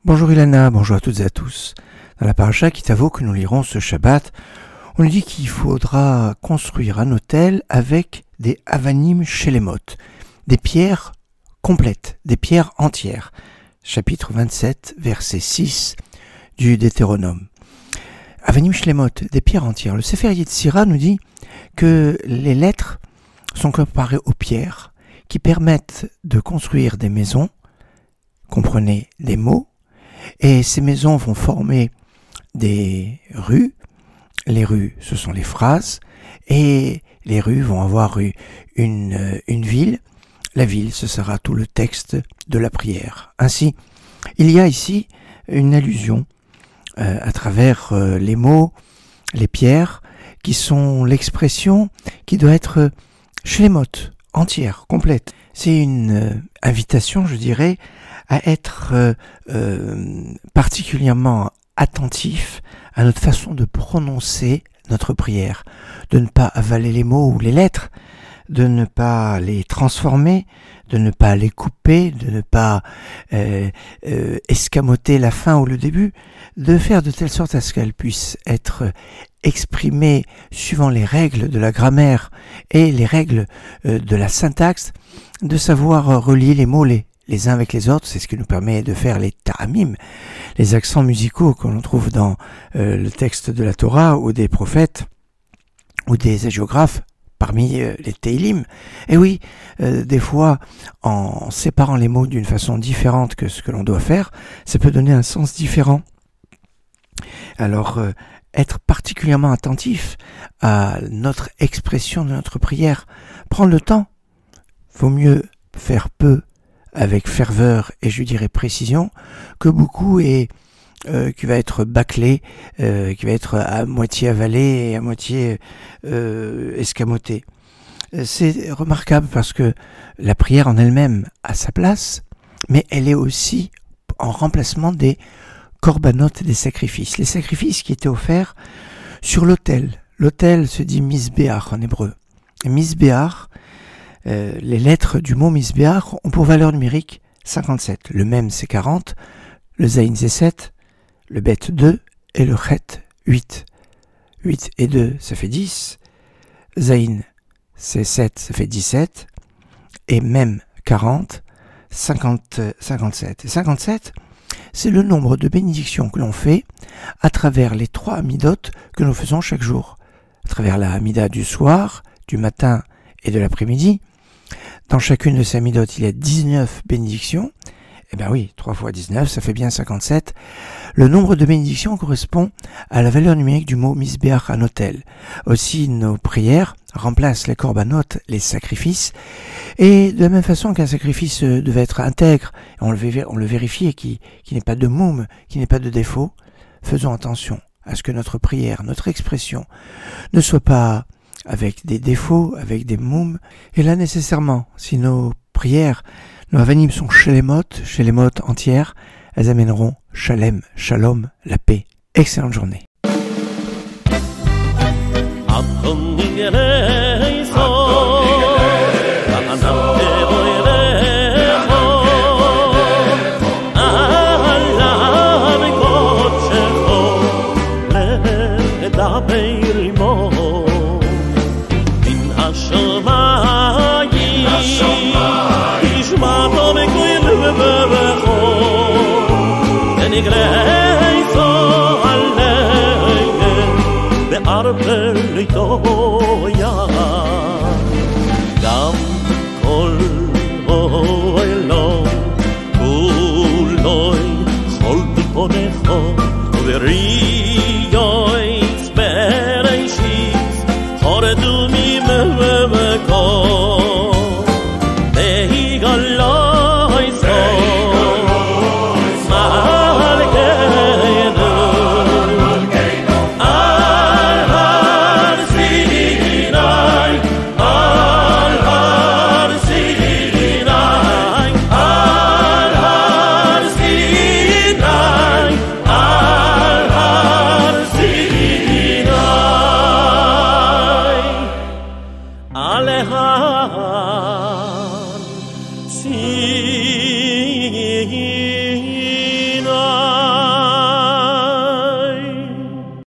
Bonjour Ilana, bonjour à toutes et à tous. Dans la paracha Kitavo que nous lirons ce Shabbat, on nous dit qu'il faudra construire un autel avec des avanim shelemot, des pierres complètes, des pierres entières. Chapitre 27, verset 6 du Deutéronome. Avanim shelemot, des pierres entières. Le Sefer Yetzira nous dit que les lettres sont comparées aux pierres qui permettent de construire des maisons, comprenez des mots, et ces maisons vont former des rues. Les rues, ce sont les phrases, et les rues vont avoir une ville. La ville, ce sera tout le texte de la prière. Ainsi, il y a ici une allusion à travers les mots, les pierres, qui sont l'expression qui doit être shlemot, entière, complète. C'est une invitation, je dirais, à être particulièrement attentif à notre façon de prononcer notre prière, de ne pas avaler les mots ou les lettres, de ne pas les transformer, de ne pas les couper, de ne pas escamoter la fin ou le début, de faire de telle sorte à ce qu'elles puissent être exprimées suivant les règles de la grammaire et les règles de la syntaxe, de savoir relier les mots les uns avec les autres. C'est ce qui nous permet de faire les ta'amim, les accents musicaux que l'on trouve dans le texte de la Torah ou des prophètes ou des hagiographes parmi les Teilim. Et oui, des fois, en séparant les mots d'une façon différente que ce que l'on doit faire, ça peut donner un sens différent. Alors, être particulièrement attentif à notre expression de notre prière, prendre le temps, vaut mieux faire peu avec ferveur et je dirais précision, que beaucoup et qui va être bâclé, qui va être à moitié avalé et à moitié escamoté. C'est remarquable parce que la prière en elle-même a sa place, mais elle est aussi en remplacement des corbanotes, des sacrifices. Les sacrifices qui étaient offerts sur l'autel. L'autel se dit misbéach en hébreu. Et misbéach, les lettres du mot misbéach ont pour valeur numérique 57. Le même c'est 40, le zayin c'est 7, le bet 2 et le chet 8. 8 et 2 ça fait 10, zayin c'est 7 ça fait 17, et même 40, 57. Et 57 c'est le nombre de bénédictions que l'on fait à travers les 3 amidot que nous faisons chaque jour. À travers la amida du soir, du matin et de l'après-midi. Dans chacune de ces amidot, il y a 19 bénédictions. Eh bien oui, 3 fois 19, ça fait bien 57. Le nombre de bénédictions correspond à la valeur numérique du mot misbéach, un autel. Aussi, nos prières remplacent les corbanotes, les sacrifices. Et de la même façon qu'un sacrifice devait être intègre, on le vérifie, et qui n'est pas de moum, qui n'est pas de défaut, faisons attention à ce que notre prière, notre expression, ne soit pas avec des défauts, avec des moums. Et là, nécessairement, si nos prières, nos avanim sont shelemot entières, elles amèneront shalem, shalom, la paix. Excellente journée. Arper lito